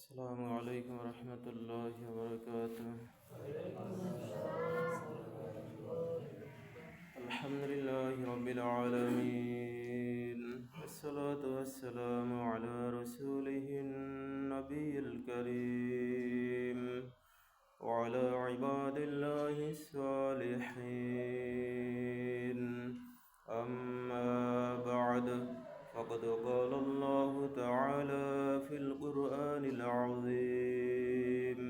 السلام عليكم ورحمة الله وبركاته. الحمد لله رب العالمين، والصلاة والسلام على رسوله النبي الكريم وعلى عباد الله الصالحين. أما بعد، فقد قال الله تعالى في القرآن العظيم: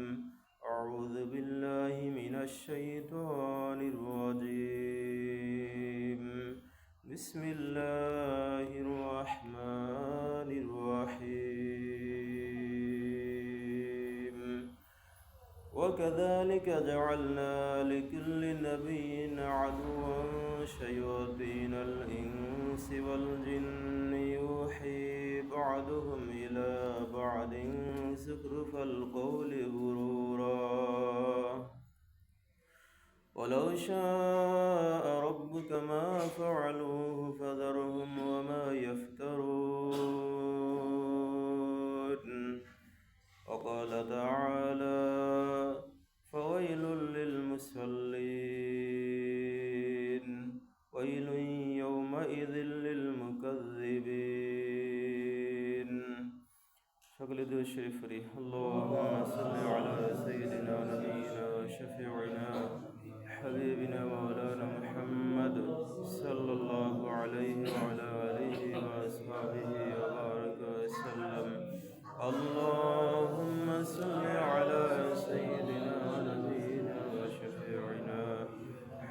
أعوذ بالله من الشيطان الرجيم. بسم الله الرحمن الرحيم. وكذلك جعلنا لكل نبي عدوا شياطين الإنس والجن يوحي بعضهم إلى بعض زخرف القول غرورا، ولو شاء ربك ما فعلوه فذرهم وما يفترون. وقال تعالى: فويل للمصلين، ويل يومئذ للمكذبين. সকলে দুরূদ শরীফ পড়ি। আল্লাহুম্মা সাল্লি আলা সাইয়্যিদিনা ওয়া নাবিয়িনা ওয়া শাফিঈনা হাবিবিনা মাওলানা মুহাম্মদ সাল্লাল্লাহু আলাইহি ওয়া আলা আলিহি ওয়া আসহাবিহি ওয়া বারাকা ওয়া সাল্লাম। আল্লাহুম্মা সাল্লি আলা সাইয়্যিদিনা ওয়া নাবিয়িনা ওয়া শাফিঈনা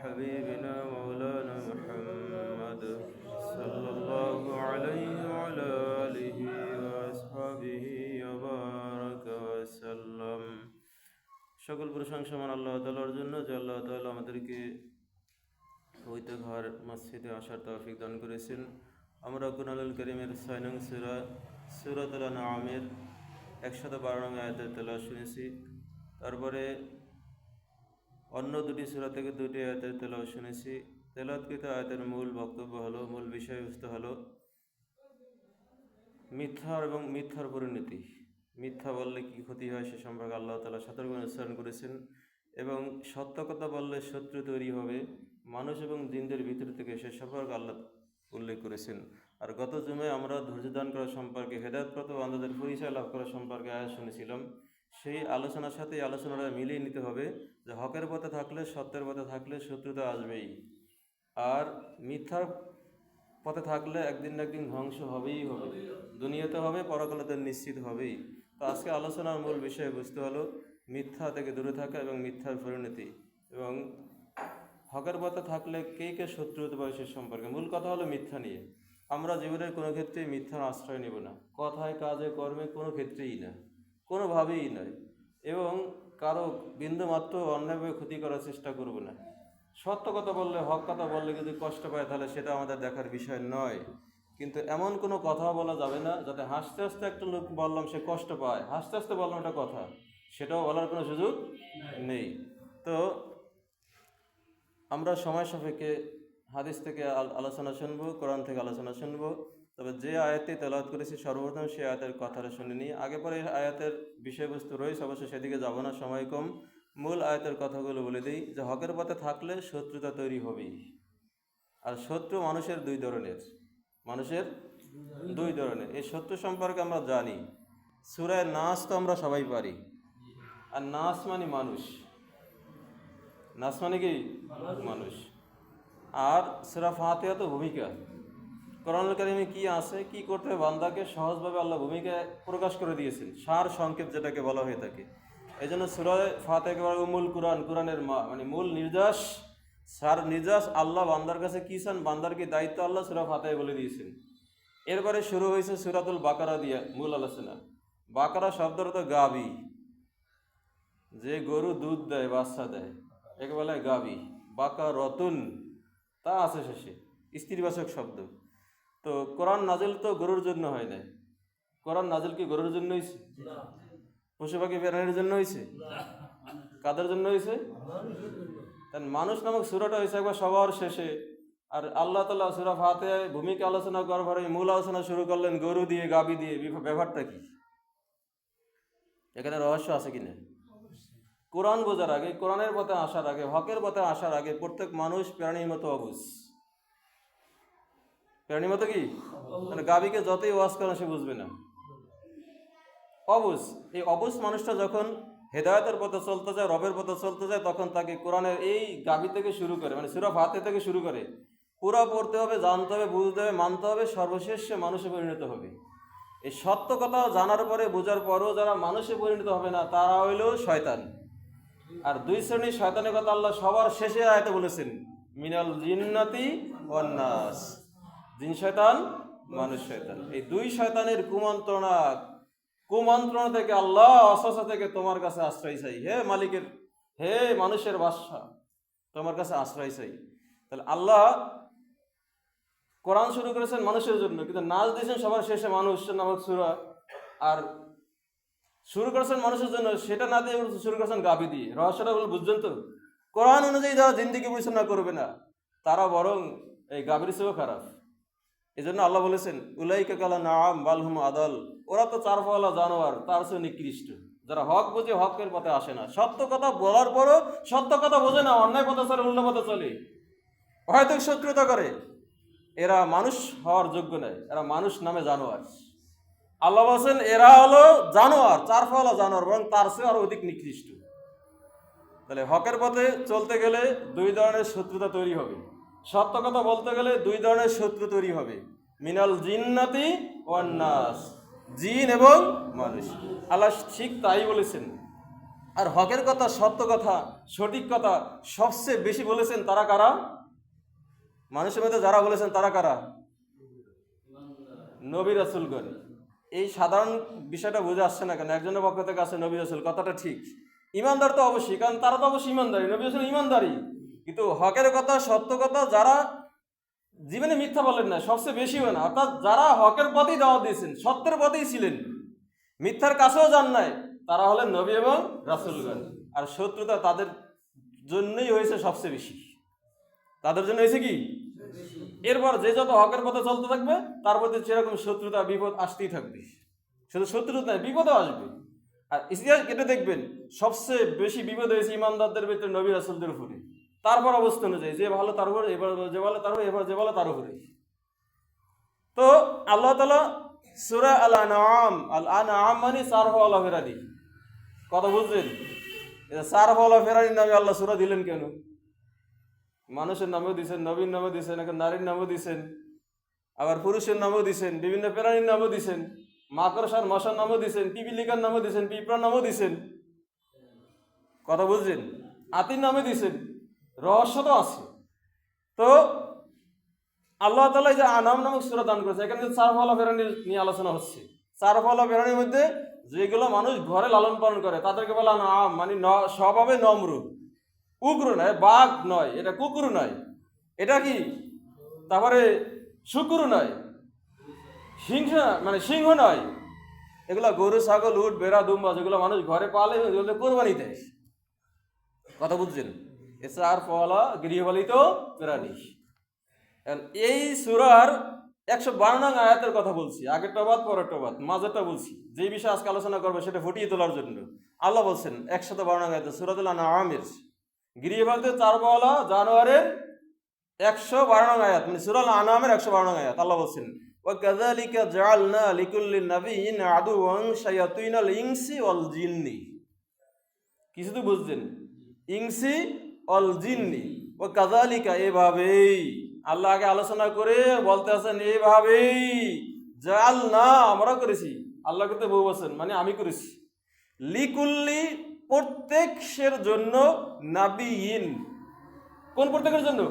হাবিবিনা মাওলানা মুহাম্মদ সাল্লাল্লাহু আলাইহি ওয়া আলা আলিহি ওয়া আসহাবিহি ওয়া বারাকা ওয়া সাল্লাম। সকল প্রশংসা মান আল্লাহ তাআলার জন্য, যে আল্লাহ তাআলা আমাদেরকে পবিত্র ঘর মসজিদে আসার তৌফিক দান করেছেন। আমরা কুরআনুল কারীমের ৬ নং সূরা সূরাতুল আনআমের ১১২ নং আয়াতের তেলাওয়াত শুনেছি। তারপরে অন্য দুটি সূরা থেকে দুটি আয়াতের তেলাওয়াত শুনেছি। তেলাওয়াতকৃত আয়াতের মূল বক্তব্য হলো, মূল বিষয়বস্তু হলো মিথ্যা এবং মিথ্যার পরিণতি। মিথ্যা বললে কি ক্ষতি হয় সে সম্পর্কে আল্লাহ তাআলা সতর্ক উচ্চারণ করেছেন, এবং সত্য কথা বললে শত্রু তৈরি হবে মানুষ এবং জিনদের ভিতর থেকে, সে সম্পর্কে আল্লাহ উল্লেখ করেছেন। আর গত জুমায় আমরা ধৈর্য দান করা সম্পর্কে, হেদায়েতপ্রাপ্ত বান্দাদের পরিচয় লাভ করা সম্পর্কে আয়াত শুনেছিলাম। সেই আলোচনার সাথে আলোচনাটা মিলিয়ে নিতে হবে যে হকের পথে থাকলে, সত্যের পথে থাকলে শত্রুতা আসবেই, আর মিথ্যার পথে থাকলে একদিন না একদিন ধ্বংস হবেই হবে, দুনিয়াতে হবে, পরকালেতে নিশ্চিত হবেই। তো আজকে আলোচনার মূল বিষয়বস্তু হলো মিথ্যা থেকে দূরে থাকা এবং মিথ্যার পরিণতি, এবং হকের পথে থাকলে কে কে শত্রু হতে পারে সে সম্পর্কে। মূল কথা হলো মিথ্যা নিয়ে। আমরা জীবনের কোনো ক্ষেত্রেই মিথ্যার আশ্রয় নেব না, কথায় কাজে কর্মে কোনো ক্ষেত্রেই না, কোনোভাবেই নয়, এবং কারো বিন্দুমাত্র অন্যায়ভাবে ক্ষতি করার চেষ্টা করব না। সত্য কথা বললে, হক কথা বললে যদি কষ্ট পায় তাহলে সেটা আমাদের দেখার বিষয় নয়, কিন্তু এমন কোনো কথা বলা যাবে না যাতে হাসতে হাসতে একটা লোক বললাম সে কষ্ট পায়, হাসতে হাসতে বললাম একটা কথা, সেটাও বলার কোনো সুযোগ নেই। তো আমরা সময় সাপেক্ষে হাদিস থেকে আলোচনা শুনবো, কোরআন থেকে আলোচনা শুনবো। তবে যে আয়াতটি তেলাওয়াত করেছি সর্বপ্রথম সেই আয়াতের কথাটা শুনে নিই। আগে পরে আয়াতের বিষয়বস্তু রয়েছে, অবশ্য সেদিকে যাব না, সময় কম। মূল আয়াতের কথাগুলো বলে দিই যে হকের পথে থাকলে শত্রুতা তৈরি হবেই। আর শত্রু মানুষের দুই ধরনের, মানুষের দুই ধরনের। এই শত্রু সম্পর্কে আমরা জানি। সূরা নাস তো আমরা সবাই পারি, আর নাস মানে মানুষ, নাস মানে কি মানুষ। আর সূরা ফাতিহা তো ভূমিকা। কোরআনুল কারীমে কি আছে, কি করতে হবে বান্দাকে, সহজভাবে আল্লাহ ভূমিকা প্রকাশ করে দিয়েছেন, সার সংক্ষেপ যেটাকে বলা হয়ে থাকে। এই জন্য সূরা ফাতিহাকে বলা উম্মুল কুরআন, কুরআনের মা, মানে মূল নির্দেশ, সার নির্দেশ আল্লাহ বান্দার কাছে কি চান, বান্দার কি দায়িত্ব, আল্লাহ সূরা ফাতিহায় বলে দিয়েছেন। এরপরে শুরু হয়েছে সূরাতুল বাকারা দিয়ে মূল আলোচনা। বাকারা শব্দের অর্থ গাভী, যে গরু দুধ দেয়, বাচ্চা দেয়, একে বলে গাভী। বাকারাতুন তা আছে শেষে, স্ত্রীবাচক শব্দ। তো কোরআন নাজিল তো গরুর জন্য হয় না। কোরআন নাজিল কি গরুর জন্য হয়েছে? পশু পাখি প্রাণীর জন্য হয়েছে? কাদের জন্য হয়েছে? কারণ মানুষ নামক সূরাটা হয়েছে একবার সবার শেষে। আর আল্লাহ তাআলা সূরা ফাতিহায় ভূমিকা আলোচনা করবার মূল আলোচনা শুরু করলেন গরু দিয়ে, গাভী দিয়ে। ব্যাপারটা কি? এখানে রহস্য আছে কিনা? কোরআন বোঝার আগে, কোরআনের পথে আসার আগে, হকের পথে আসার আগে প্রত্যেক মানুষ প্রাণীর মতো অবুঝ। প্রাণীর মতো কি? মানে গাভীকে যতই ওয়াজ করেন সে বুঝবে না, অবুঝ। এই অবুঝ মানুষটা যখন হেদায়েতের পথে চলতে যায়, রবের পথে চলতে যায়, তখন তাকে কোরআনের এই গাভী থেকে শুরু করে, মানে সূরা ফাতিহা থেকে শুরু করে পুরা পড়তে হবে, জানতে হবে, বুঝতে হবে, মানতে হবে, সর্বশেষ সে মানুষে পরিণত হবে। এই সত্য কথা জানার পরে, বোঝার পরেও যারা মানুষে পরিণত হবে না, তারা হইল শয়তান। আর দুই শ্রেণীর শয়তানের কথা আল্লাহ সবার শেষে আয়াতে বলেছেন, মিনাল জিন্নাতি ওয়ান নাস, জিন শয়তান, মানুষ শয়তান। এই দুই শয়তানের কুমন্ত্রণা থেকে, আল্লাহ অসহসা থেকে তোমার কাছে আশ্রয় চাই, হে মালিকের, হে মানুষের বাদশা, তোমার কাছে আশ্রয় চাই। তাহলে আল্লাহ কোরআন শুরু করেছেন মানুষের জন্য, কিন্তু নাচ দিয়েছেন সবার শেষে মানুষ নামক সূরা, আর শুরু করেছেন মানুষের জন্য, সেটা না দিয়ে শুরু করেছেন গাভী দিয়ে। রহস্যটা বলে বুঝছেন তো? কোরআন অনুযায়ী যারা জিন্দিগি পরিচালনা করবে না, তারা বরং এই গাভীর চেয়েও খারাপ। এই জন্য আল্লাহ বলেছেন, উলাইকা কালা নাআম বাল হুম আদাল, ওরা তো চারপাওয়ালা জানোয়ার, তার চেয়ে নিকৃষ্ট। যারা হক বুঝে হকের পথে আসে না, সত্য কথা বলার পরও সত্য কথা বোঝে না, অন্যায় পথে চলে, উল্টো পথে চলে, হয়তো শত্রুতা করে, এরা মানুষ হওয়ার যোগ্য নয়, এরা মানুষ নামে জানোয়ার। আল্লাহ বলছেন এরা হলো জানোয়ার, চারপাওয়ালা জানোয়ার, বরং তার চেয়ে আরো অধিক নিকৃষ্ট। তাহলে হকের পথে চলতে গেলে দুই ধরনের শত্রুতা তৈরি হবে, সত্য কথা বলতে গেলে দুই ধরনের শত্রু তৈরি হবে, মিনাল জিন্নাতি ওয়ান নাস, জিন এবং মানুষ। আল্লাহ ঠিক তাই বলেছেন। আর হকের কথা, সত্য কথা, সঠিক কথা সবচেয়ে বেশি বলেছেন তারা কারা? মানুষের মধ্যে যারা বলেছেন তারা কারা? নবী রাসূলগণ। এই সাধারণ বিষয়টা বুঝে আসছে না কেন? একজনের পক্ষ থেকে আছে নবী রাসূল, কথাটা ঠিক। ইমানদার তো অবশ্যই, কারণ তারা তো অবশ্যই ইমানদারি, নবী রাসূল ইমানদারি। কিন্তু হকের কথা, সত্য কথা যারা জীবনে মিথ্যা বলেন না, সবচেয়ে বেশি হয় না, অর্থাৎ যারা হকের পথেই দাওয়াত দিয়েছেন, সত্যের পথেই ছিলেন, মিথ্যার কাছেও যান নাই, তারা হলেন নবী এবং রাসূলগণ। আর শত্রুতা তাদের জন্যই হয়েছে সবচেয়ে বেশি, তাদের জন্য হয়েছে কি? এরপর যে যত হকের পথে চলতে থাকবে, তার প্রতি সেরকম শত্রুতা, বিপদ আসতেই থাকবে। শুধু শত্রুতা নয়, বিপদও আসবে। আর ইতিহাস কেটে দেখবেন সবচেয়ে বেশি বিপদ হয়েছে ইমানদারদের ভিতরে, নবী রাসূলদের উপরে। তারপর অবস্থা অনুযায়ী যে ভালো তার উপরে, এবার যে ভালো তার উপরে, এবার যে ভালো তার উপরে। তো আল্লাহ তাআলা সূরা আল আনআম মানে সারফওয়ালা ফেরারি, কথা বুঝলেন? সারফওয়ালা ফেরারির নামে আল্লাহ সূরা দিলেন কেন? মানুষের নামেও দিচ্ছেন, নবীর নামেও দিচ্ছেন, এখন নারীর নামেও দিচ্ছেন, আবার পুরুষের নামেও দিচ্ছেন, বিভিন্ন প্রাণীর নামেও দিচ্ছেন, মাকড়সার মশার নামও দিচ্ছেন, পিপিলিকার নামও দিচ্ছেন, পিঁপড়ার নামও দিচ্ছেন, কথা বুঝছেন? হাতির নামে দিচ্ছেন, রহস্য তো আছে। তো আল্লাহ তাআলা যে আনাম নামক সূরা দান করেছে, এখানে সারফওয়ালা প্রাণী নিয়ে আলোচনা হচ্ছে। সারফওয়ালা প্রাণীর মধ্যে যেগুলো মানুষ ঘরে লালন পালন করে তাদেরকে বলা আনাম, মানে স্বভাবে নম্র, উগ্র নয়, বাঘ নয়, এটা কুকুর নয়, এটা কি তারপরে শুকুর নয়, সিংহ নয়, এগুলা গরু, ছাগল, উট, বেড়া, দুম্বা যেগুলো মানুষ ঘরে পালে, ওগুলো কোরবানি দেয়, কথা বুঝছেন? সারফওয়ালা গৃহপালিত প্রাণী। এই সূরার 112 নং আয়াতের কথা বলছি, আগেরটা বাদ পরেরটা বাদ, মাঝেরটা বলছি। যে বিষয়ে আজকে আলোচনা করবো সেটা ফুটিয়ে তোলার জন্য আল্লাহ বলছেন 112 নং আয়াতে, সূরাতুল আনআমের গৃহপালিত চারপাওয়ালা জানোয়ারের 112 নং আয়াত, মানে সূরা আনআমের 112 নং আয়াত। আল্লাহ বলছেন, ওয়া কাযালিকা জাআলনা লিকুল্লি নাবিয়্যিন আদুওয়ান শায়াতিনাল ইনসি ওয়াল জিন্নি। কিছু তো বুঝছেন? ইনসি ওয়াল জিন্নি, ওয়া কাযালিকা, এভাবেই। আল্লাহ আগে আলোচনা করে বলতে আছেন এইভাবেই, জাআলনা, আমরা করেছি। আল্লাহ করতে বউ বলছেন, মানে আমি করেছি, লিকুল্লি, প্রত্যেকের জন্য, নাবিয়িন, কোন প্রত্যেকের জন্য?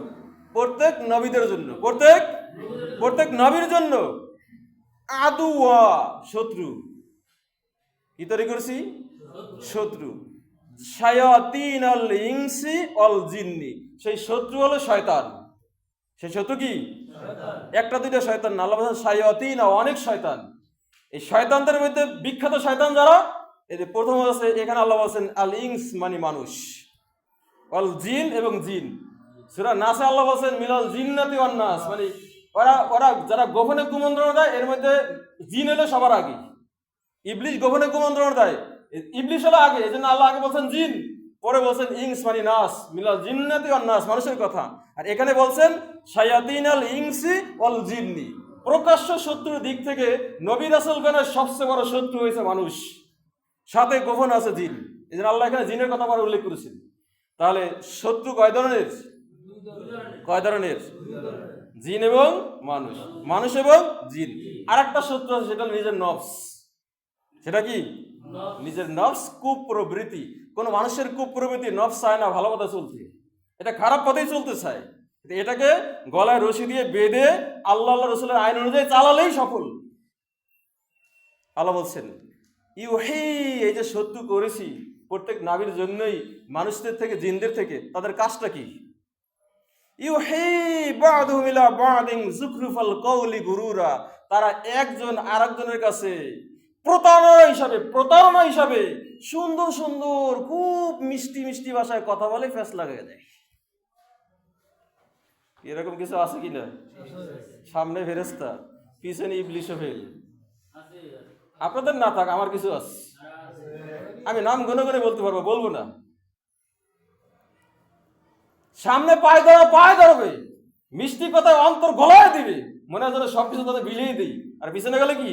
প্রত্যেক নবীদের জন্য, প্রত্যেক নবীর জন্য, আদুয়া, শত্রু। কি তৈরি করেছি? শত্রু। শায়াতিনাল ইনসি ওয়াল জিন্নি, সেই শত্রু হলো শয়তান। সেই শত্রু কি? একটা দুইটা শয়তান না, আল্লাহ বলেন শায়াতিন, অনেক শয়তান। এই শয়তানদের মধ্যে বিখ্যাত শয়তান যারা, এই যে প্রথম আছে এখানে আল্লাহ বলছেন আল ইনস, মানে মানুষ, অল জিন, এবং জিন। সূরা নাসে আল্লাহ বলছেন মিনাল জিন্নাতি ওয়ান নাস, মানে ওরা যারা গোপনে কুমন্ত্রণা দেয়, এর মধ্যে জিন হলো সবার আগে। ইবলিস গোপনে কুমন্ত্রণা দেয়, ইবলিশ হলো আগে, এই জন্য আল্লাহ আগে বলছেন জিন, পরে বলছেন ইংস মানে নাস, মিলাল জিন্নাতি ওয়ান নাস, মানুষের কথা। আর এখানে বলছেন শায়াতিনাল ইংসি ওয়াল জিন্নি। প্রকাশ্য শত্রুর দিক থেকে নবী রাসূলগণের সবচেয়ে বড় শত্রু হয়েছে মানুষ, সাথে গোপন আছে জিন। এই জন্য আল্লাহ এখানে জিনের কথা আবার উল্লেখ করেছেন। তাহলে শত্রু কয় ধরনের? কয় ধরনের? জিন এবং মানুষ, মানুষ এবং জিন। আর একটা শত্রু আছে, সেটা নিজের নফস। সেটা কি? নিজের নফস, কুপ্রবৃত্তি। কোন মানুষের কুপ্রবৃত্তি, নফস চায় না ভালো পথে চলতে, এটা খারাপ পথেই চলতে চায়। এটাকে গলায় রশি দিয়ে বেঁধে আল্লাহ রসুলের আইন অনুযায়ী চালালেই সফল। আল্লাহ বলছেন ইউহি, এই যে শত্রু করেছি প্রত্যেক নাবির জন্যই, মানুষদের থেকে জিনদের থেকে, তাদের কাজটা কি? ইউহি বা'দুহুম ইলা বা'দিন যুখরুফাল কওলি গুরুরা, তারা একজন আরেকজনের কাছে প্রতারণা হিসাবে সুন্দর সুন্দর খুব মিষ্টি মিষ্টি ভাষায় কথা বলে ফেস লাগিয়ে দেয়। এরকম কিছু আছে কিনা? সামনে ফেরেশতা, পিছনে ইবলিশ ফেল। আপনাদের না থাক, আমার কিছু আছে, আমি নাম গুনে গুনে বলতে পারবো, বলবো না। সামনে পায়ে ধরবে, মিষ্টি কথায় অন্তর গলায় দিবে, মনে হয় সবকিছু তাদের বিলিয়ে দিই। আর পিছনে গেলে কি?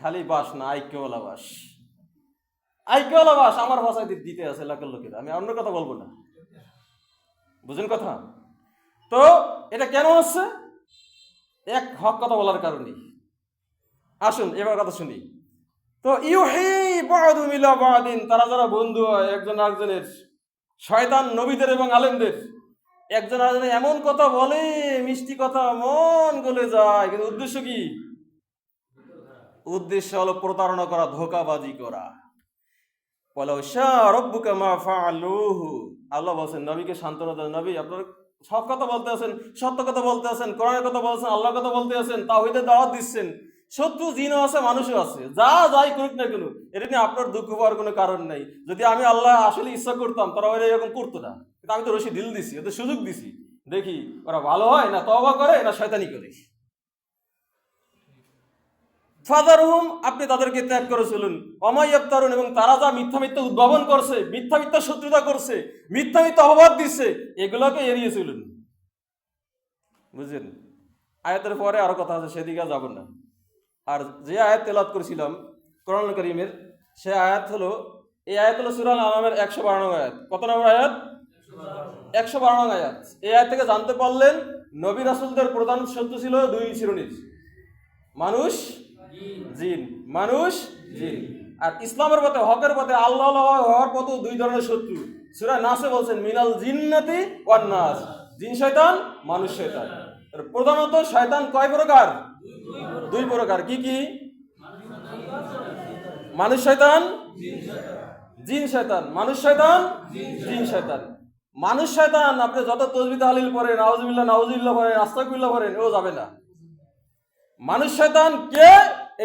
খালি বাস না, আইক্যওয়ালা বাস। আইক্যওয়ালা বাস আমার ভাষায় দিতে আছে এলাকার লোকেরা, আমি অন্য কথা বলবো না, বুঝেন কথা? তো এটা কেন হচ্ছে? এক হক কথা বলার কারণে। আসুন এবার কথা শুনি। তো ইউহি বা'দুহুম ইলা বা'দিন, তারা যারা বন্ধু হয় একজন আরেকজনের, শয়তান নবীদের এবং আলেমদের, একজন আরেকজনের এমন কথা বলে, মিষ্টি কথা, মন গলে যায়, কিন্তু উদ্দেশ্য কি? উদ্দেশ্য হলো প্রতারণা করা, ধোঁকাবাজি করা। ওয়ালাউ শাআ রাব্বুকা মা ফাআলুহু, আল্লাহ বলেন নবীকে সান্ত্বনা দেন, নবী আপনারা সব কথা বলতে আছেন, সত্য কথা বলতে আছেন, কোরআনের কথা বলছেন, আল্লাহর কথা বলতে আছেন, তাওহীদের দাওয়াত দিচ্ছেন, শত্রু জিনও আছে মানুষও আছে, যাই করুক না কেন, এটা নিয়ে আপনার দুঃখ পাওয়ার কোনো কারণ নাই। যদি আমি আল্লাহ আসলে ইচ্ছা করতাম, তারা ওরা এরকম করতো না, কিন্তু আমি তো রশি ঢিল দিছি, ওদের সুযোগ দিছি, দেখি ওরা ভালো হয় না তওবা করে না শয়তানি করে। ফাদারহুম, আপনি তাদেরকে ত্যাগ করে চলুন। অমাইয়াবতারুন, এবং তারা যা মিথ্যা উদ্ভাবন করছে, মিথ্যা শত্রুতা করছে, মিথ্যা অপবাদ দিচ্ছে, এগুলোকে এড়িয়ে চলুন। বুঝলেন? আয়াতের পরে আরো কথা আছে, সেদিকে যাব না। আর যে আয়াত তেলাওয়াত করেছিলাম কোরআন কারীমের, সে আয়াত হলো, এই আয়াত হলো সূরা আল-আনআমের 112 নং আয়াত। কত নম্বর আয়াত? 112 নং আয়াত। এই আয়াত থেকে জানতে পারলেন নবী রাসূলদের প্রধান শত্রু ছিল দুই শ্রেণীর, মানুষ জিন, মানুষ জিন। আর ইসলামের পথে, হকের পথে, আল্লাহ হওয়ার পথে দুই ধরনের শত্রু। সূরা নাসে বলছেন মিনাল জিন্নাতি ওয়ান নাস, জিন শয়তান, মানুষ শয়তান। প্রধানত শয়তান কয় প্রকার? দুই প্রকার। কি কি? মানুষ শয়তান, জিন শয়তান। মানুষ শয়তান, জিন শয়তান। মানুষ শয়তান আপনি যত তাসবিহ তাহলিল পড়েন, নাউযুবিল্লাহ পড়েন, আস্তাগফিরুল্লাহ পড়েন, ও যাবে না। মানুষ শয়তান কে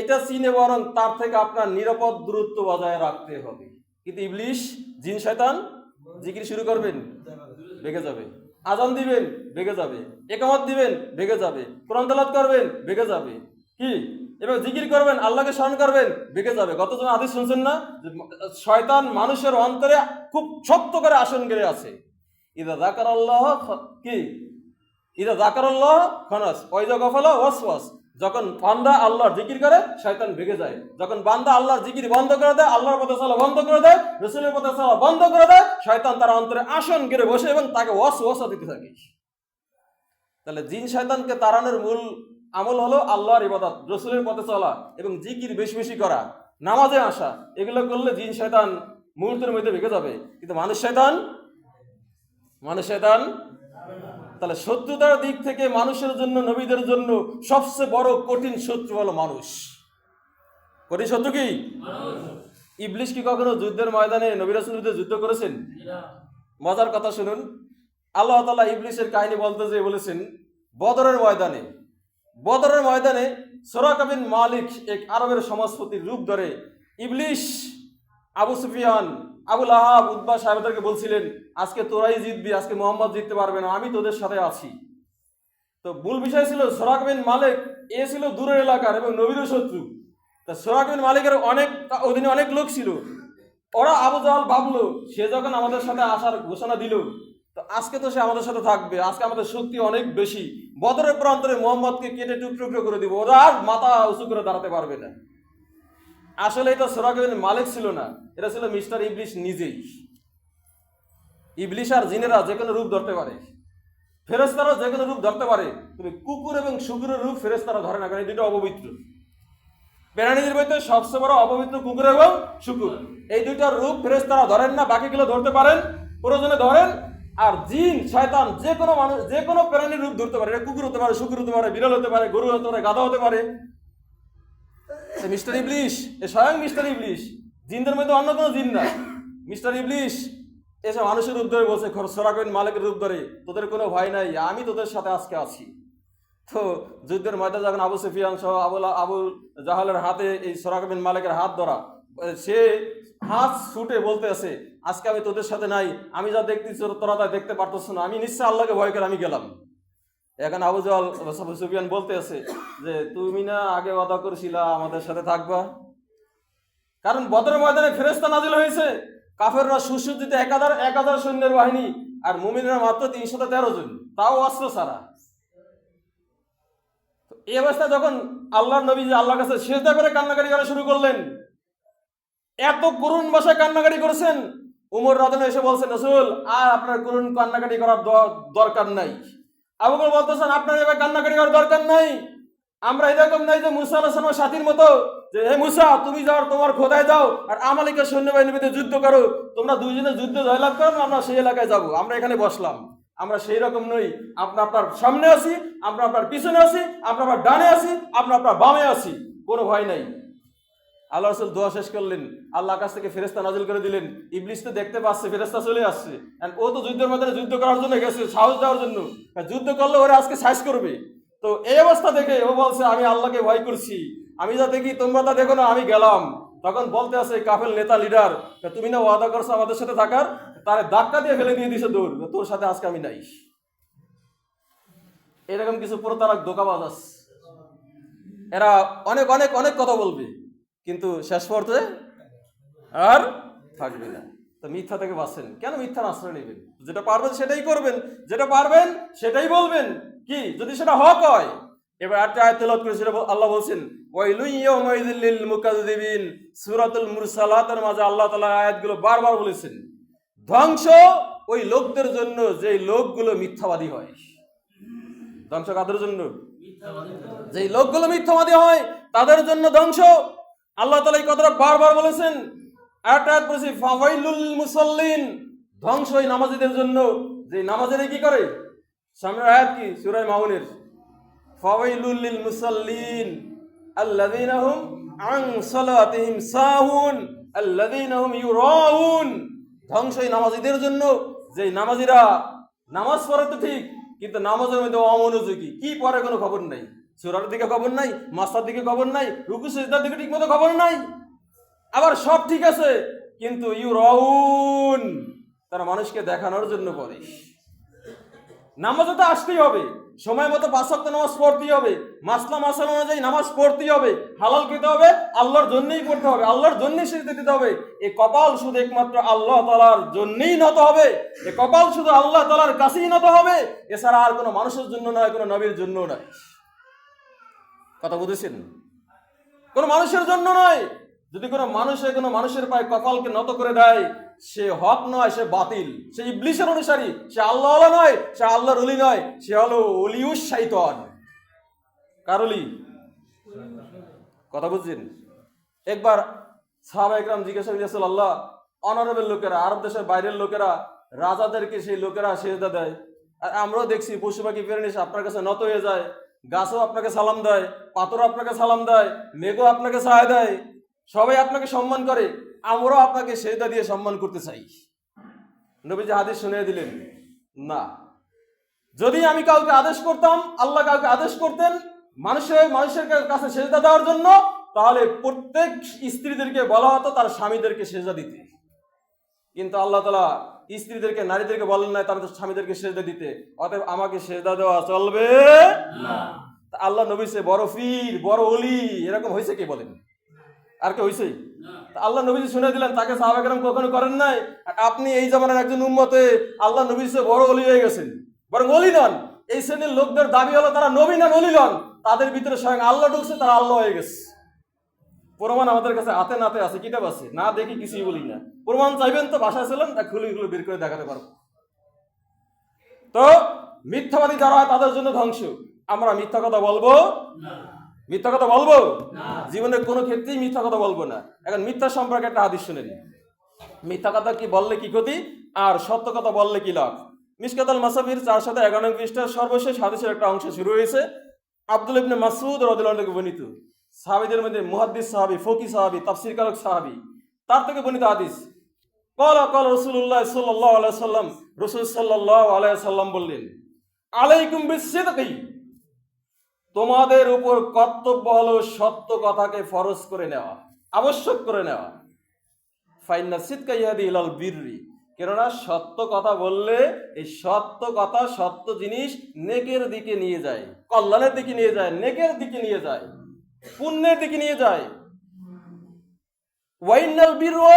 এটা চিনে বরং তার থেকে আপনার নিরাপদ দূরত্ব বজায় রাখতে হবে। কিন্তু ইবলিশ, জিন শয়তান, জিকির শুরু করবেন, ভেগে যাবে। আজান দিবেন, ভেগে যাবে। ইকামত দিবেন, ভেগে যাবে। কোরআন তেলাওয়াত করবেন, ভেগে যাবে। কি এবার জিকির করবেন, আল্লাহকে স্মরণ করবেন, ভেগে যাবে। গত জন হাদিস শুনছেন না, শয়তান মানুষের অন্তরে খুব শক্ত করে আসন গেড়ে আছে। ইদা যাকারাল্লাহ, কি ইদা যাকারাল্লাহ খানাস ওয়াইজা গাফালা ওয়াসওয়াস, যখন বান্দা আল্লাহর জিকির করে শয়তান ভেগে যায়। যখন বান্দা আল্লাহর জিকির বন্ধ করে দেয়, আল্লাহর পথে চলা বন্ধ করে দেয়, রাসূলের পথে চলা বন্ধ করে দেয়, শয়তান তার অন্তরে আসন গেড়ে বসে এবং তাকে ওয়াসওয়াসা দিতে থাকে। তাহলে জিন শয়তানকে তাড়ানোর মূল আমল হলো আল্লাহর ইবাদত, রাসূলের পথে চলা এবং জিকির বেশি বেশি করা, নামাজে আসা। এগুলো করলে জিন শয়তান মুহূর্তের মধ্যে ভেগে যাবে। কিন্তু মানুষ শয়তান তাহলে শত্রুতার দিক থেকে মানুষের জন্য, নবীদের জন্য সবচেয়ে বড় কঠিন শত্রু হলো মানুষ। কঠিন শত্রু কি? ইবলিশ কি কখনো যুদ্ধের ময়দানে নবী রাসূলের বিরুদ্ধে যুদ্ধ করেছেন? মজার কথা শুনুন, আল্লাহ তাআলা ইবলিশের কাহিনী বলতে যে বলেছেন, বদরের ময়দানে সুরাকা বিন মালিক এক আরবের সমাজপতির রূপ ধরে ইবলিশ আবু সুফিয়ান, আবুল আহাব, উতবা সাহেবদেরকে বলছিলেন, আজকে তোরাই জিতবি, আজকে মুহাম্মদ জিততে পারবে না, আমি তোদের সাথে আছি। তো মূল বিষয় ছিল সুরাকা বিন মালিক, এ ছিল দূরের এলাকার এবং নবীর শত্রু। তো তা সুরাক বিন মালিকের অধীনে অনেক লোক ছিল। ওরা আবু জাহাল ভাবলো সে যখন আমাদের সাথে আসার ঘোষণা দিল, তো আজকে তো সে আমাদের সাথে থাকবে, আজকে আমাদের শক্তি অনেক বেশি, বদরের প্রান্তরে মোহাম্মদকে কেটে টুকরো করে দিব, ওরা আর মাথা উঁচু করে দাঁড়াতে পারবে না। আসলে এটা সুরাক বিন মালিক ছিল না, এটা ছিল মিস্টার ইবলিশ নিজেই। ইবলিশ আর জিনেরা যে কোনো রূপ ধরতে পারে, ফেরেশতারা যে কোনো রূপ ধরতে পারে, তবে কুকুর এবং শুকুরের রূপ ফেরেশতারা ধরে না, কারণ এই দুটো অপবিত্র। প্রাণীদের মধ্যে সবচেয়ে বড় অপবিত্র কুকুর এবং শুকুর, এই দুইটার রূপ ফেরেশতারা ধরেন না, বাকিগুলো ধরতে পারেন, প্রয়োজনে ধরেন। আর জিন শয়তান যে কোনো মানুষ যে কোনো প্রাণীর রূপ ধরতে পারে, এটা কুকুর হতে পারে, শুকুর হতে পারে, বিড়াল হতে পারে, গরু হতে পারে, গাধা হতে পারে। মিস্টার ইবলিশ, এ স্বয়ং মিস্টার ইবলিশ, জিনদের মধ্যে অন্য কোনো জিন না। মিস্টার ইবলিশ এসে মানুষের রূপ ধরে বলছে, সুরাক বিন মালিকের রূপ ধরে, তোদের কোনো ভয় নাই, আমি তোদের সাথে আজকে আছি। তো যুদ্ধের ময়দানে যখন আবু সুফিয়ান সহ আবু জাহালের হাতে এই সুরাক বিন মালিকের হাত ধরা, সে হাত ছুটে বলতে আছে, আজকে আমি তোদের সাথে নাই, আমি যা দেখতেছি তোরা তা দেখতে পারতেছ না, আমি নিশ্চয় আল্লাহকে ভয় করে আমি গেলাম। এখন আবু জাহাল আবু সুফিয়ান বলতে আছে যে তুমি না আগে ওয়াদা করেছিলা আমাদের সাথে থাকবা, কারণ বদরের ময়দানে ফেরেশতা নাজিল হয়েছে, কাফেররা সুসজ্জিত 1000 সৈন্যের বাহিনী, আর মুমিনরা মাত্র 313 জন, তাও অস্ত্র ছাড়া। এই অবস্থায় যখন আল্লাহর নবী যে আল্লাহর কাছে সিজদা করে কান্নাকাটি করা শুরু করলেন, এত করুণ ভাষায় কান্নাকাটি করেছেন, উমর রাদিয়াল্লাহু এসে বলছেন, রাসূল আর আপনার করুণ কান্নাকাটি করার দরকার নাই। আবু বকর বলতেছেন, আপনার এভাবে কান্নাকাটি করার দরকার নাই, আমরা এরকম নাই যে মুসা আলাইহিস সালামের সাথীর মতো, যে হে মুসা তুমি যাও তোমার খোদায় যাও আর আমালিকের সৈন্যবাহিনীর বিরুদ্ধে যুদ্ধ করো, তোমরা দুইজনে যুদ্ধ জয়লাভ করো, আমরা সেই এলাকায় যাব, আমরা এখানে বসলাম। আমরা সেই রকম নই, আমরা আপনার সামনে আছি, আমরা আপনার পিছনে আছি, আমরা আপনার ডানে আছি, আমরা আপনার বামে আছি, কোনো ভয় নাই। আল্লাহ রাসূল দোয়া শেষ করলেন, আল্লাহর কাছ থেকে ফেরেশতা নাজিল করে দিলেন। ইবলিস তো দেখতে পাচ্ছে ফেরেশতা চলে আসছে, এন্ড ও তো যুদ্ধের ময়দানে যুদ্ধ করার জন্য গেছে, সাহস দেওয়ার জন্য, যুদ্ধ করলে ওরা আজকে সাইজ করবে। তো এই অবস্থা দেখে ও বলছে, আমি আল্লাহকে ভয় করছি, আমি যা দেখি তোমরা তা দেখো না, আমি গেলাম। তখন বলতে আছে কাফের নেতা লিডার, তুমি না ওয়াদা করছো আমাদের সাথে থাকার, তারে ধাক্কা দিয়ে ফেলে দিয়ে দিছে দৌড়, তোর সাথে আজকে আমি নাই। এরকম কিছু প্রতারক ধোঁকাবাজ আছে, এরা অনেক অনেক অনেক কথা বলবে, কিন্তু শেষ পর্যায়ে আর থাকবে না। তো মিথ্যা থেকে বাঁচেন, কেন মিথ্যার আশ্রয় নেবেন? যেটা পারবেন সেটাই করবেন, যেটা পারবেন সেটাই বলবেন, কি যদি সেটা হক হয়। এবার একটা আয়াত তেলাওয়াত করে সেটা আল্লাহ বলছেন, ওয়াইলুন ইয়াউমাইযিল লিল মুকাযযিবিন, সূরাতুল মুরসালাতের মাঝে আল্লাহ তাআলা আয়াতগুলো বারবার বলেছেন, ধ্বংস ওই লোকদের জন্য যে লোকগুলো মিথ্যাবাদী হয়। ধ্বংস কাদের জন্য? যে লোকগুলো মিথ্যাবাদী হয় তাদের জন্য ধ্বংস। আল্লাহ তাআলা এই কথাটা বারবার বলেছেন। আরেকটা আয়াত বলেছে, ফাওয়াইলুল মুসাল্লিন, ধ্বংস ওই নামাজীদের জন্য যে নামাজের কি করে। সামনের আয়াত কি? সূরা মাউনের, ফাওয়াইলুল লিল মুসাল্লিন আল্লাযীনা হুম আন সালাতিহিম সাহুন আল্লাযীনা হুম ইউরাউন, ধ্বংস ওই নামাজীদের জন্য যে নামাজীরা নামাজ পড়ে তো ঠিক, কিন্তু নামাজের মধ্যে অমনোযোগী, কি পড়ে কোনো খবর নাই, সূরার দিকে খবর নাই, মাসার দিকে খবর নাই, রুকু সিজদার দিকে ঠিক মতো খবর নাই, আবার সব ঠিক আছে কিন্তু ইউরাউন, তারা মানুষকে দেখানোর জন্য পড়ে। নামাজে তো আসতেই হবে, সময় মতো 5 ওয়াক্ত নামাজ পড়তেই হবে, মাসলা মাসালা অনুযায়ী নামাজ পড়তেই হবে, হালাল খেতে হবে, আল্লাহর জন্যই পড়তে হবে, আল্লাহর জন্যই সিজদা দিতে হবে। এই কপাল শুধু একমাত্র আল্লাহ তাআলার জন্যই নত হবে, এই কপাল শুধু আল্লাহ তাআলার কাছেই নত হবে, এছাড়া আর কোনো মানুষের জন্য নয়, কোনো নবীর জন্য নয়। কথা বুঝেছেন? কোনো মানুষের জন্য নয়। যদি কোনো মানুষের পায়ে কপালকে নত করে দেয়, সে হক নয়, সে বাতিল, সে ইবলিসের অনুসারী, সে আল্লাহওয়ালা নয়, সে আল্লাহর ওলি নয়, সে হলো ওলিউস শাইতান। কার ওলি? কথা বুঝছেন? একবার সাহাবায়ে কেরাম জিজ্ঞাসা করেছিল, আল্লাহ, অনারেবল লোকেরা, আরব দেশের বাইরের লোকেরা, রাজাদেরকে সেই লোকেরা সেজদা দেয়, আর আমরাও দেখছি পশু পাখি প্রাণী আপনার কাছে নত হয়ে যায়, গাছও আপনাকে সালাম দেয়, পাথরও আপনাকে সালাম দেয়, মেঘও আপনাকে সায় দেয়, সবাই আপনাকে সম্মান করে, আমরাও আপনাকে সেজদা দিয়ে সম্মান করতে চাই। নবীজি হাদিস শুনিয়ে দিলেন, না, যদি আমি কাউকে আদেশ করতাম, আল্লাহ কাউকে আদেশ করতেন মানুষের কাছে সেজদা দেওয়ার জন্য, তাহলে প্রত্যেক স্ত্রীদেরকে বলা হতো তার স্বামীদেরকে সেজদা দিতে, কিন্তু আল্লাহ তাআলা স্ত্রীদেরকে নারীদেরকে বলেন না তাদের স্বামীদেরকে সেজদা দিতে, অতএব আমাকে সেজদা দেওয়া চলবে না। আল্লাহ নবী সে বড় পীর, বড় ওলি, এরকম হয়েছে কে বলেন? আর কে হইছে? আল্লাহ নবী শুনে দিলেন, তাকে সাহাবা কেরাম কখনো করেন নাই। আপনি এই জামানার একজন উম্মতে আল্লাহ নবীর চেয়ে বড় ওলি হয়ে গেছেন, বরং ওলি নন। এই শ্রেণীর লোকদের দাবি হলো তারা নবী নন, ওলি নন। তাদের ভিতরে স্বয়ং আল্লাহ ঢুকছে, তারা আল্লাহ হয়ে গেছে। প্রমাণ আমাদের কাছে হাতে নাতে আছে, কিতাব আছে, না দেখি কিছুই বলি না। প্রমাণ চাইবেন তো বাসায় ছিলেন, তা খুলে বের করে দেখাতে পারবো। তো মিথ্যাবাদী যারা হয় তাদের জন্য ধ্বংস। আমরা মিথ্যা কথা বলবো, মিথ্যা কথা বলবো জীবনের কোনো ক্ষেত্রেই মিথ্যা কথা বলবো না। এখন মিথ্যা সম্পর্কে একটা হাদিস শুনেন। মিথ্যা কথা কি বললে কি ক্ষতি, আর সত্য কথা বললে কি লাভ? মিশকাতুল মাসাবির 411 পৃষ্ঠার সর্বশেষ হাদিসের একটা অংশ শুরু হয়েছে। আব্দুল্লাহ ইবনে মাসউদ রাদিয়াল্লাহু আনহু বর্ণিত, সাহাবীদের মধ্যে মুহাদ্দিস সাহাবী, ফকি সাহাবী, তাফসীরকারক সাহাবী, তার থেকে বর্ণিত হাদিস। ক্বালা রাসূলুল্লাহ সাল্লাল্লাহু আলাইহি ওয়াসাল্লাম, রাসূল সাল্লাল্লাহু আলাইহি ওয়াসাল্লাম বললেন, আলাইকুম বিসিদকি, তোমাদের উপর কর্তব্য হলো সত্য কথাকে ফরজ করে নেওয়া, আবশ্যক করে নেওয়া। ফাইন্না সিদকা ইয়াহদি ইলাল বিররি, কেননা সত্য কথা বললে এই সত্য কথা, সত্য জিনিস নেকের দিকে নিয়ে যায়, কল্যাণের দিকে নিয়ে যায়, নেকের দিকে নিয়ে যায়, পুণ্যের দিকে নিয়ে যায়। ওয়াইনাল বিররা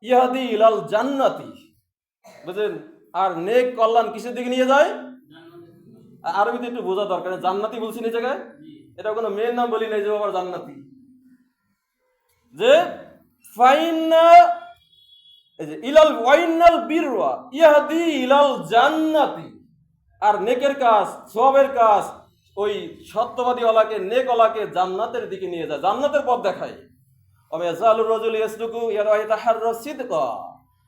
ইয়াহদি ইলাল জান্নাতি, বুঝলেন? আর নেক কল্যাণ কিসের দিকে নিয়ে যায়? আরবিতে একটু বোঝা দরকার। জান্নাতি বলছি এই জায়গায়, এটা কোনো মেয়ের নাম বলি নাই যে আবার জান্নাতি। যে ফাইন্না ইলাল ওয়াইনাল বিররা ইয়াহদি ইলাল জান্নাতি, আর নেকের কাজ, সওয়াবের কাজ ওই সত্যবাদী ওয়ালাকে, নেক ওয়ালাকে জান্নাতের দিকে নিয়ে যায়, জান্নাতের পথ দেখায়। ওয়ায়াজালুর রাজুল ইয়াসদুকু ইয়াতাহাররা সিদকা,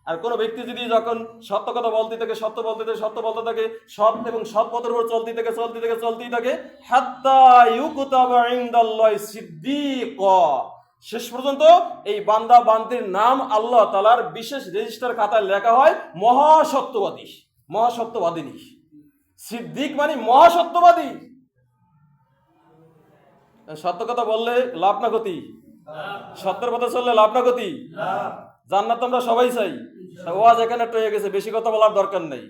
আর কোন ব্যক্তি যদি যখন সত্য কথা বলতে থাকে, সত্য বলতে থাকে, সত্য বলতে থাকে, সৎ এবং সৎ পথের উপর চলতেই থাকে হাত্তা ইউকতাবা ইনদাল্লাহি সিদ্দিকা, শেষ পর্যন্ত এই বান্দা বান্দির নাম আল্লাহ তাআলার বিশেষ রেজিস্টার খাতায় লেখা হয় মহাসত্যবাদী, মহাসত্যবাদিনী। সিদ্দিক মানে মহাসত্যবাদী। সত্য কথা বললে লাভ না ক্ষতি? সত্যের পথে চললে লাভ না ক্ষতি? জান্নাত আমরা সবাই চাই। ওয়াজ এখানে টয়ে গেছে, বেশি কথা বলার দরকার নেই।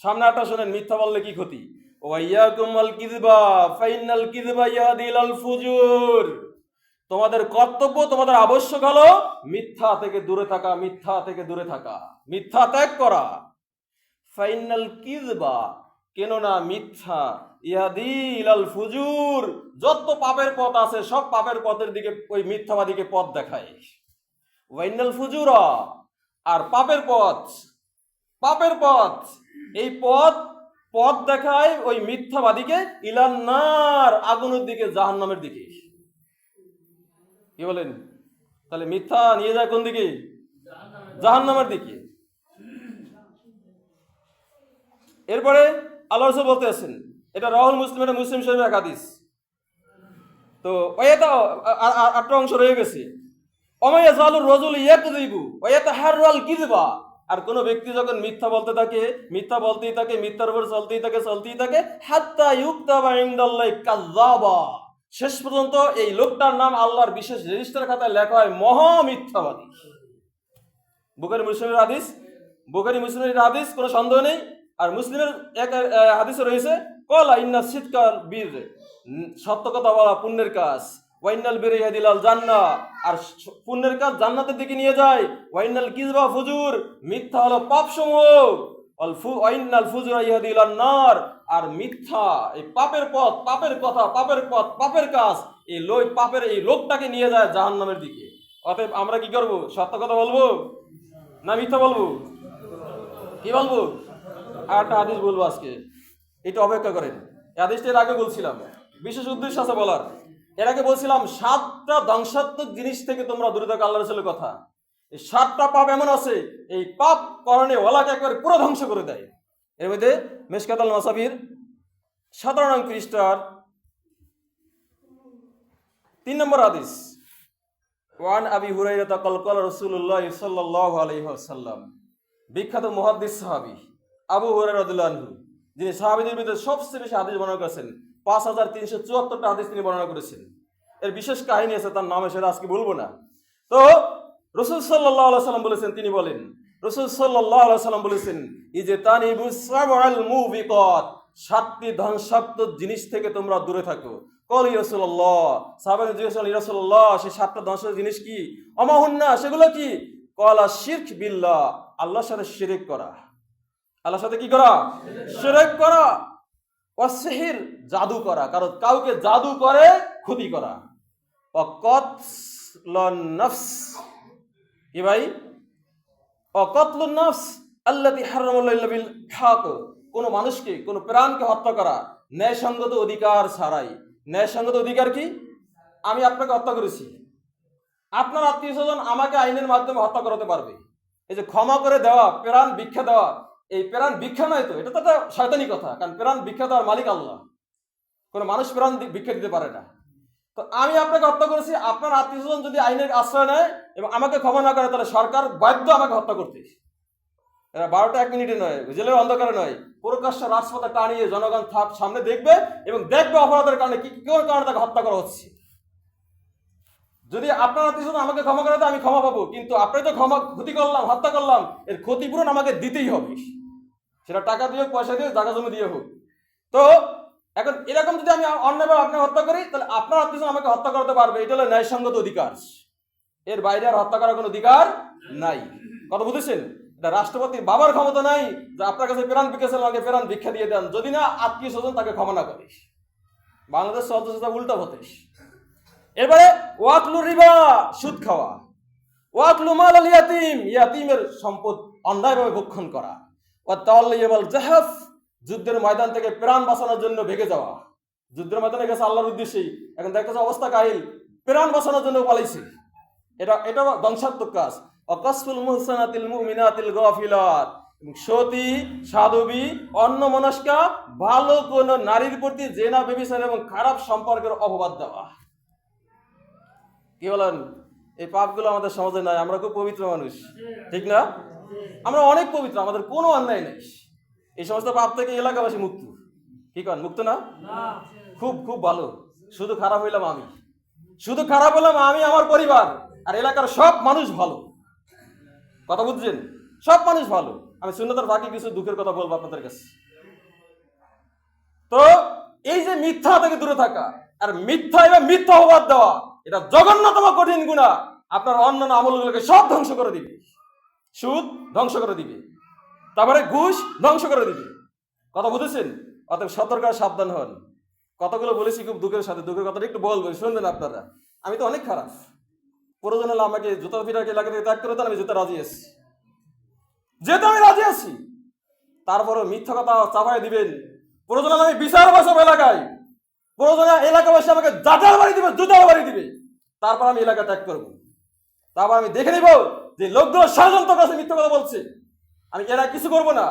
সামনে একটা শোনেন, মিথ্যা বললে কি ক্ষতি? ওয়াইয়াকুম আল কিযবা ফাইনাল কিযবা ইয়াহদি ইলাল ফুজুর, তোমাদের কর্তব্য, তোমাদের আবশ্যক হলো মিথ্যা থেকে দূরে থাকা, মিথ্যা থেকে দূরে থাকা, মিথ্যা ত্যাগ করা। ফাইনাল কিযবা, কেননা মিথ্যা ইয়াহদি ইলাল ফুজুর, যত পাপের পথ আছে সব পাপের পথের দিকে ওই মিথ্যাবাদীকে পথ দেখায়। ওয়াইনাল ফুজুরা, আর পাপের পথ, পাপের পথ, এই পথ দেখায় ওই মিথ্যাবাদীকে ইলান নার, আগুনের দিকে, জাহান্নামের দিকে। কি বলেন? তাহলে মিথ্যা নিয়ে যায় কোন দিকে? জাহান্নামের দিকে। এরপরে আল্লাহ রাসূল বলতে আছেন, এটা রাওয়াহুল মুসলিম, এটা মুসলিম শরীফের এক হাদিস। তো ওয়াইতা আটটা অংশ রয়ে গেছে। ওমায়াজালুর রাজুল ইয়াকযিবু ওয়া ইয়াতাহাররাল কিযবা, আর কোন ব্যক্তি যখন মিথ্যা বলতে থাকে, মিথ্যা বলতেই থাকে, মিথ্যার উপর চলতেই থাকে হাত্তা ইউকতাবা ইনদাল্লাহি কাযযাবা, শেষ পর্যন্ত এই লোকটার নাম আল্লাহর বিশেষ রেজিস্টার খাতায় লেখা হয় মহা মিথ্যাবাদী। বুখারী মুসলিমের হাদিস, বুখারী মুসলিমের হাদিস, কোনো সন্দেহ নেই। আর মুসলিমের এক হাদিসে রয়েছে, ক্বালা ইন্না সিদকাল বীর, সত্য কথা বলা পুণ্যের কাজ। ওয়াইনাল বিররা ইয়াহদি ইলাল জান্নাহ, আর পুণ্যের কাজ জান্নাতের দিকে নিয়ে যায়। ওয়াইনাল কিযবা ফুজুর, মিথ্যা হলো পাপ সমূহ। ওয়াইনাল ফুজুরা ইয়াহদি ইলান নার, আর মিথ্যা এই পাপের পথ, পাপের কথা, পাপের পথ, পাপের কাজ, এই পাপের এই লোকটাকে নিয়ে যায় জাহান্নামের দিকে। অতএব আমরা কি করব? সত্য কথা বলবো না মিথ্যা বলবো? কি বলবো? আর একটা হাদিস বলবো আজকে, এটা অপেক্ষা করেন। এই হাদিসটা এর আগে বলছিলাম, বিশেষ উদ্দেশ্য আছে বলার। এর আগে বলছিলাম 7টা ধ্বংসাত্মক জিনিস থেকে তোমরা দূরে থাকো, আল্লাহ রাসূলের কথা। এই 7টা পাপ এমন আছে, এই পাপ করণে ওয়ালাকে একবার পুরো ধ্বংস করে দেয়। এর মধ্যে মিশকাতুল মাসাবির 17 পৃষ্ঠার 3 নম্বর হাদিস, ওয়ান আবি হুরায়রা ক্বাল ক্বালা রাসূলুল্লাহ সাল্লাল্লাহু আলাইহি ওয়াসাল্লাম, বিখ্যাত মুহাদ্দিস সাহাবী আবু হুরায়রা রাদিয়াল্লাহু আনহু, যিনি সাহাবীদের ভিতরে সবচেয়ে বেশি হাদিস বর্ণনা করেছেন, 5374টা হাদিস তিনি বর্ণনা করেছেন। এর বিশেষ কাহিনী আছে, তার নাম সেটা আজকে বলবো না। তো রাসূল সাল্লাল্লাহু আলাইহি ওয়াসাল্লাম বলেছেন, তিনি বলেন, রাসূল সাল্লাল্লাহু আলাইহি ওয়াসাল্লাম বলেছেন, ইজতানিবুস সাবআল মুবিকাত, 7টি ধ্বংসাত্মক জিনিস থেকে তোমরা দূরে থাকো। কল ইয়া রাসূলুল্লাহ, সাহাবারা জিজ্ঞেস করলেন, ইয়া রাসূলুল্লাহ সেই 7টা ধ্বংসের জিনিস কি? অমাহুন্না, সেগুলো কি? ক্বালা শিরক বিল্লাহ, আল্লাহর সাথে শিরক করা। আল্লাহর সাথে কি করা? শিরক করা। ওয়াসিহির, জাদু করা, কারণ কাউকে জাদু করে ক্ষতি করা। ওয়াকাতলুন নাফস, কি ভাই? ওয়াকাতলুন নাফস আল্লাতী হারামাল্লাহু ইল্লা বিল হক, কোন মানুষকে, কোন প্রাণকে হত্যা করা ন্যায়সঙ্গত অধিকার ছাড়াই। ন্যায়সঙ্গত অধিকার কি? আমি আপনাকে হত্যা করেছি, আপনার আত্মীয় স্বজন আমাকে আইনের মাধ্যমে হত্যা করাতে পারবে। এই যে ক্ষমা করে দেওয়া, প্রাণ ভিক্ষা দেওয়া, এই প্রাণ ভিক্ষা নয় তো, এটা তো একটা শয়তানি কথা, কারণ প্রাণ ভিক্ষা দেওয়ার মালিক আল্লাহ, কোনো মানুষ প্রাণ ভিক্ষা দিতে পারে না। তো আমি আপনাকে হত্যা করেছি, আপনার আত্মীয় স্বজন যদি আইনের আশ্রয় নেয় এবং আমাকে ক্ষমা না করে, তাহলে সরকার বাধ্য আমাকে হত্যা করতে। এরা 12টা 1 মিনিটে নয়, জেলের অন্ধকারে নয়, প্রকাশ্য রাজপথে টানিয়ে জনগণ সামনে দেখবে এবং দেখবে অপরাধের কারণে কি কোন কারণে তাকে হত্যা করা হচ্ছে। যদি আপনার আত্মীয় স্বজন আমাকে ক্ষমা করে দেয়, আমি ক্ষমা পাবো, কিন্তু আপনি তো ক্ষতি করলাম, হত্যা করলাম, এর ক্ষতিপূরণ আমাকে দিতেই হবে, সেটা টাকা দিয়ে হোক, পয়সা দিয়ে হোক, জায়গা জমি দিয়ে হোক। তো এখন এরকম যদি আমি অন্যায়ভাবে আপনাকে হত্যা করি, তাহলে আপনার আত্মীয় স্বজন আমাকে হত্যা করতে পারবে, এটা হলো ন্যায়সঙ্গত অধিকার। এর বাইরে আর হত্যা করার কোনো অধিকার নাই। কথা বুঝেছেন? এটা রাষ্ট্রপতির বাবার ক্ষমতা নাই যে আপনার কাছে প্রাণ ভিক্ষা চাইলে আমাকে প্রাণ ভিক্ষা দিয়ে দেন, যদি না আত্মীয় স্বজন তাকে ক্ষমা না করে। বাংলাদেশ চলতেছে উল্টা পথে। এবারে ওয়াকলু রিবা, সুদ খাওয়া। ওয়াকলু মাল আল ইয়াতিম, ইয়াতিমের সম্পদ অন্যায়ভাবে ভক্ষণ করা। ওয়া তাওয়াল্লিয়াল জাহাফ, যুদ্ধের ময়দান থেকে প্রাণ বাঁচানোর জন্য ভেগে যাওয়া। যুদ্ধের ময়দানে গেছে আল্লাহর উদ্দেশ্যেই, এখন দেখতেছে অবস্থা কাহিল, প্রাণ বাঁচানোর জন্য পালাইছে। এটা ধ্বংসাত্মক কাজ। অকাসফুল মুহসানাতিল মুমিনাতিল গাফিলাত, সতী, সাধবী, অন্যমনস্কা, ভালো কোন নারীর প্রতি জেনা, ব্যভিচার এবং খারাপ সম্পর্কের অপবাদ দেওয়া। কি বলেন? এই পাপগুলো আমাদের সমাজে নাই। আমরা খুব পবিত্র মানুষ, ঠিক না? আমরা অনেক পবিত্র, আমাদের কোনো অন্যায় নেই। এই সমস্ত পাপ থেকে এলাকাবাসী মুক্ত। কি কন, মুক্ত না? খুব খুব ভালো। শুধু খারাপ হইলাম আমি, শুধু খারাপ হলাম আমি, আমার পরিবার, আর এলাকার সব মানুষ ভালো। কথা বুঝছেন? সব মানুষ ভালো। আমি সুন্নতের বাকি কিছু দুঃখের কথা বলবো আপনাদের কাছে। তো এই যে মিথ্যা থেকে দূরে থাকা, আর মিথ্যা এবং মিথ্যা অপবাদ দেওয়া, এটা জঘন্যতম কঠিন গুনাহ। আপনার অন্যান্য আমলগুলোকে সব ধ্বংস করে দিবে। সুদ ধ্বংস করে দিবে, তারপরে ঘুষ ধ্বংস করে দিবে। কথা বুঝেছেন? অতএব সতর্ক, সাবধান হন। কতগুলো বলেছি খুব দুঃখের সাথে, দুঃখের কথাটা একটু বলবেন, শুনবেন আপনারা। আমি তো অনেক খারাপ, প্রয়োজন হলে আমাকে জুতা ফিটাকে এলাকা থেকে ত্যাগ করে দেন, আমি যেতে রাজি আছি, যেতে আমি রাজি আছি। তারপরে মিথ্যা কথা চাপাই দিবেন, প্রয়োজন হলে আমি বিচার বসাবো এলাকায়, প্রয়োজনে এলাকাবাসী আমাকে জাটার বাড়ি দিবে, জুতার বাড়ি দিবে, তারপর আমি এলাকা ত্যাগ করবো। তারপর আমি দেখে নিব যে লোকগুলো ষড়যন্ত্র কাছে মিথ্যা কথা বলছে। আমি এরা কিছু করবো না,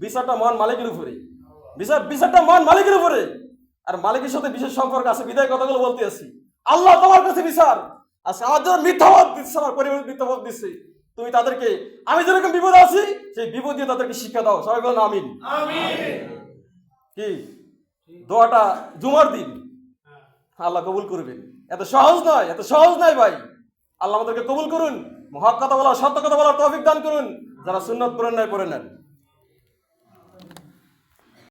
বিচারটা মহান মালিকের উপরে, বিচারটা মহান মালিকের উপরে। আর মালিকের সাথে বিশেষ সম্পর্ক আছে, বিদায় কথাগুলো বলতে আছি। আল্লাহ তোমার কাছে বিচার। আচ্ছা, আমার যারা মিথ্যাবাদ দিচ্ছে, আমার পরিবার মিথ্যাবাদ দিচ্ছে, তুমি তাদেরকে, আমি যেরকম বিপদে আছি সেই বিপদ দিয়ে তাদেরকে শিক্ষা দাও। সবাই বলেন আমিন। কি দোয়াটা জুমার দিন আল্লাহ কবুল করবেন। এত সহজ নয়, এত সহজ নয় ভাই। আল্লাহ আমাদেরকে কবুল করুন, হক কথা বলা, সত্য কথা বলার তৌফিক দান করুন। যারা সুন্নাত পড়েন নাই পড়ে নেন।